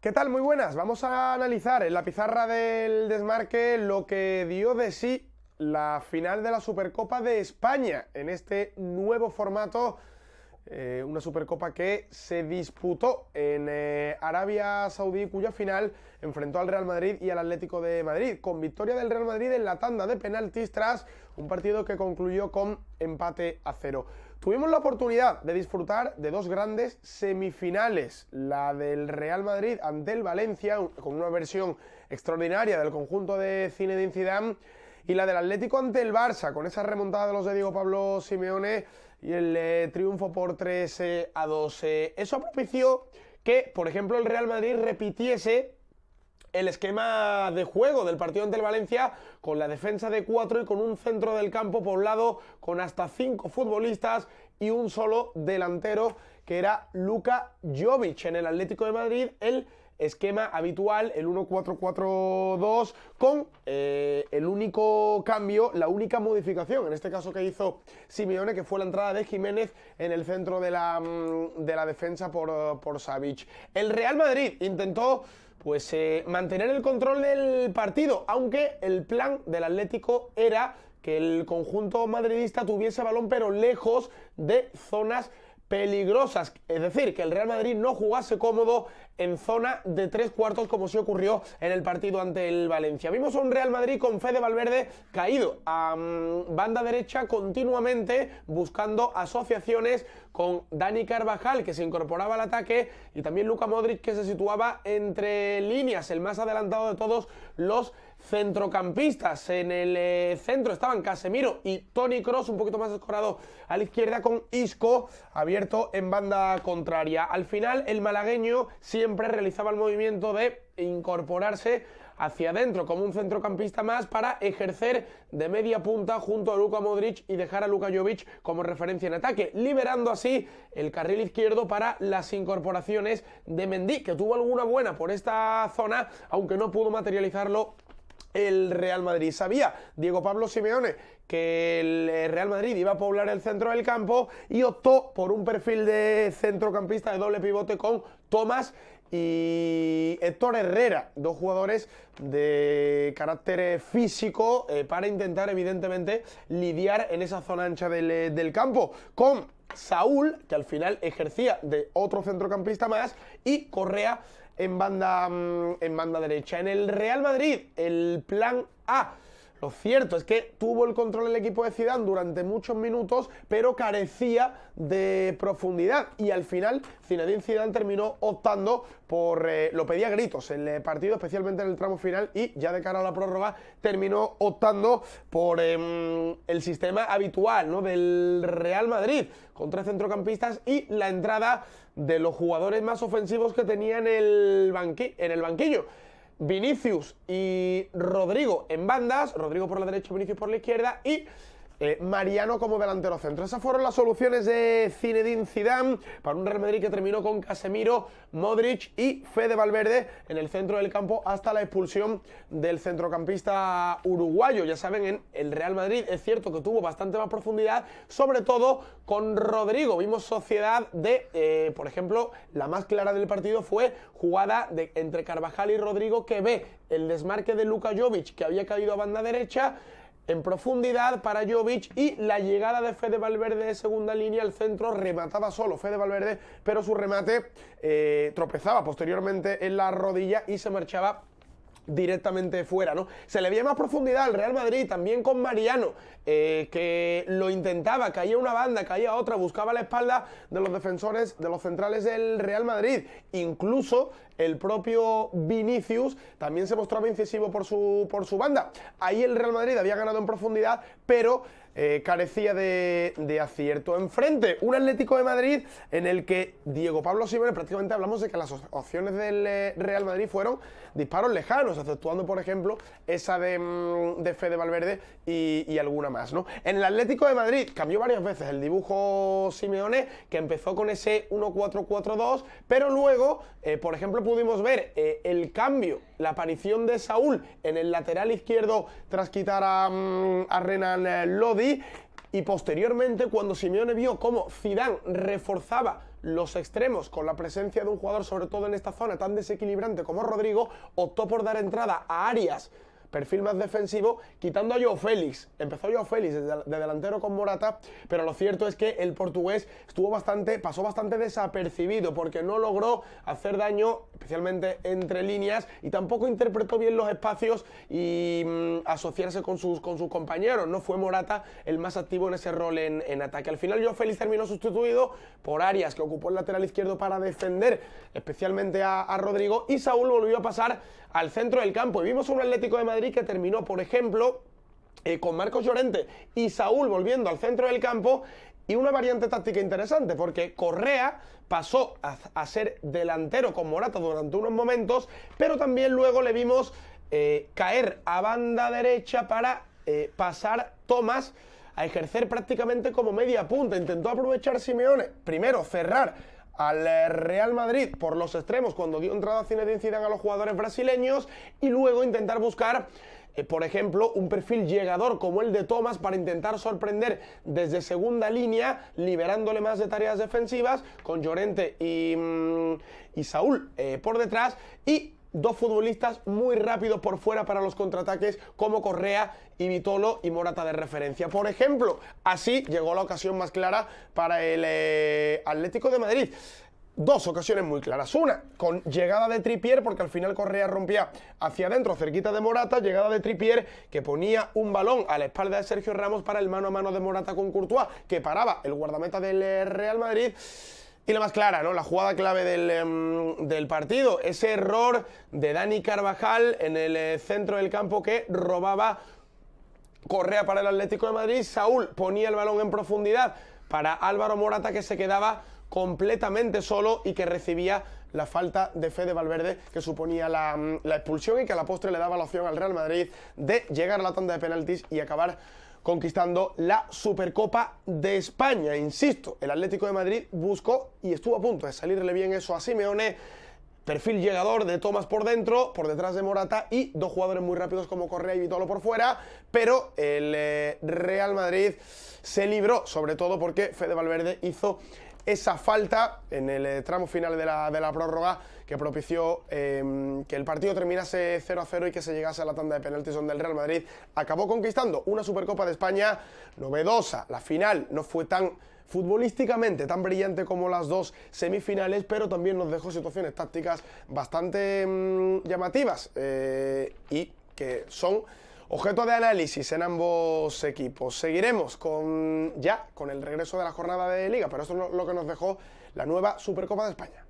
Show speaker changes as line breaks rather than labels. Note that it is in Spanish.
¿Qué tal? Muy buenas. Vamos a analizar en la pizarra del desmarque lo que dio de sí la final de la Supercopa de España en este nuevo formato. Una Supercopa que se disputó en Arabia Saudí, cuya final enfrentó al Real Madrid y al Atlético de Madrid, con victoria del Real Madrid en la tanda de penaltis tras un partido que concluyó con empate a 0. Tuvimos la oportunidad de disfrutar de dos grandes semifinales, la del Real Madrid ante el Valencia, con una versión extraordinaria del conjunto de Zinedine Zidane, y la del Atlético ante el Barça, con esa remontada de los de Diego Pablo Simeone y el triunfo por 3-2. Eso propició que, por ejemplo, el Real Madrid repitiese el esquema de juego del partido ante el Valencia, con la defensa de 4 y con un centro del campo poblado con hasta 5 futbolistas y un solo delantero, que era Luka Jovic. En el Atlético de Madrid, el esquema habitual, el 1-4-4-2, con el único cambio, la única modificación, en este caso que hizo Simeone, que fue la entrada de Jiménez en el centro de la defensa por Savic. El Real Madrid intentó mantener el control del partido, aunque el plan del Atlético era que el conjunto madridista tuviese balón pero lejos de zonas peligrosas, es decir, que el Real Madrid no jugase cómodo en zona de 3/4, como sí ocurrió en el partido ante el Valencia. Vimos a un Real Madrid con Fede Valverde caído a banda derecha continuamente, buscando asociaciones con Dani Carvajal, que se incorporaba al ataque, y también Luka Modric, que se situaba entre líneas, el más adelantado de todos los centrocampistas. En el centro estaban Casemiro y Toni Kroos, un poquito más escorado a la izquierda, con Isco abierto en banda contraria. Al final, el malagueño siempre realizaba el movimiento de incorporarse hacia adentro como un centrocampista más para ejercer de media punta junto a Luka Modric y dejar a Luka Jovic como referencia en ataque, liberando así el carril izquierdo para las incorporaciones de Mendy, que tuvo alguna buena por esta zona, aunque no pudo materializarlo el Real Madrid. Sabía Diego Pablo Simeone que el Real Madrid iba a poblar el centro del campo y optó por un perfil de centrocampista de doble pivote con Thomas y Héctor Herrera, dos jugadores de carácter físico para intentar evidentemente lidiar en esa zona ancha del campo, con Saúl, que al final ejercía de otro centrocampista más, y Correa en banda derecha. En el Real Madrid, el plan A, lo cierto es que tuvo el control el equipo de Zidane durante muchos minutos, pero carecía de profundidad, y al final Zinedine Zidane terminó optando por, lo pedía a gritos el partido, especialmente en el tramo final, y ya de cara a la prórroga terminó optando por el sistema habitual, ¿no?, del Real Madrid, con 3 centrocampistas y la entrada de los jugadores más ofensivos que tenía en el banquillo. Vinicius y Rodrigo en bandas, Rodrigo por la derecha, Vinicius por la izquierda, y Mariano como delantero centro. Esas fueron las soluciones de Zinedine Zidane para un Real Madrid que terminó con Casemiro, Modric y Fede Valverde en el centro del campo, hasta la expulsión del centrocampista uruguayo. Ya saben, en el Real Madrid es cierto que tuvo bastante más profundidad, sobre todo con Rodrigo. Vimos sociedad de, por ejemplo, la más clara del partido fue jugada entre Carvajal y Rodrigo, que ve el desmarque de Luka Jovic, que había caído a banda derecha, en profundidad para Jovic, y la llegada de Fede Valverde de segunda línea al centro. Remataba solo Fede Valverde, pero su remate tropezaba posteriormente en la rodilla y se marchaba directamente fuera, ¿no? Se le veía más profundidad al Real Madrid, también con Mariano, que lo intentaba, caía una banda, caía otra, buscaba la espalda de los defensores, de los centrales del Real Madrid. Incluso el propio Vinicius también se mostraba incisivo por su banda. Ahí el Real Madrid había ganado en profundidad, pero carecía de acierto. Enfrente, un Atlético de Madrid en el que Diego Pablo Simeone, prácticamente hablamos de que las opciones del Real Madrid fueron disparos lejanos, exceptuando, por ejemplo, esa de Fede Valverde y alguna más, ¿no? En el Atlético de Madrid cambió varias veces el dibujo Simeone, que empezó con ese 1-4-4-2, pero luego, por ejemplo, pudimos ver el cambio, la aparición de Saúl en el lateral izquierdo tras quitar a Renan Lodi, y posteriormente, cuando Simeone vio cómo Zidane reforzaba los extremos, con la presencia de un jugador, sobre todo en esta zona tan desequilibrante como Rodrigo, optó por dar entrada a Arias, perfil más defensivo, quitando a Joao Félix. Empezó Joao Félix de delantero con Morata, pero lo cierto es que el portugués pasó bastante desapercibido, porque no logró hacer daño, especialmente entre líneas, y tampoco interpretó bien los espacios y asociarse con sus compañeros. No fue Morata el más activo en ese rol en ataque. Al final Joao Félix terminó sustituido por Arias, que ocupó el lateral izquierdo para defender especialmente a Rodrigo, y Saúl volvió a pasar al centro del campo. Y vimos un Atlético de Madrid que terminó, por ejemplo, con Marcos Llorente y Saúl volviendo al centro del campo, y una variante táctica interesante, porque Correa pasó a ser delantero con Morata durante unos momentos, pero también luego le vimos caer a banda derecha para pasar Tomás a ejercer prácticamente como media punta. Intentó aprovechar Simeone, primero cerrar al Real Madrid por los extremos cuando dio entrada a Zinedine Zidane a los jugadores brasileños, y luego intentar buscar, por ejemplo, un perfil llegador como el de Tomás para intentar sorprender desde segunda línea, liberándole más de tareas defensivas, con Llorente y Saúl por detrás, y dos futbolistas muy rápidos por fuera para los contraataques como Correa y Vitolo, y Morata de referencia. Por ejemplo, así llegó la ocasión más clara para el Atlético de Madrid. Dos ocasiones muy claras. Una, con llegada de Trippier, porque al final Correa rompía hacia adentro, cerquita de Morata, llegada de Trippier, que ponía un balón a la espalda de Sergio Ramos para el mano a mano de Morata con Courtois, que paraba el guardameta del Real Madrid. Y la más clara, ¿no? La jugada clave del partido, ese error de Dani Carvajal en el centro del campo que robaba Correa para el Atlético de Madrid. Saúl ponía el balón en profundidad para Álvaro Morata, que se quedaba completamente solo y que recibía la falta de Fede Valverde, que suponía la expulsión, y que a la postre le daba la opción al Real Madrid de llegar a la tanda de penaltis y acabar conquistando la Supercopa de España. Insisto, el Atlético de Madrid buscó y estuvo a punto de salirle bien eso a Simeone. Perfil llegador de Tomás por dentro, por detrás de Morata, y dos jugadores muy rápidos como Correa y Vitolo por fuera, pero el Real Madrid se libró, sobre todo porque Fede Valverde hizo esa falta en el tramo final de la prórroga que propició que el partido terminase 0-0 y que se llegase a la tanda de penaltis, donde el Real Madrid acabó conquistando una Supercopa de España novedosa. La final no fue tan futbolísticamente tan brillante como las dos semifinales, pero también nos dejó situaciones tácticas bastante llamativas y que son objeto de análisis en ambos equipos. Seguiremos con el regreso de la jornada de Liga, pero esto es lo que nos dejó la nueva Supercopa de España.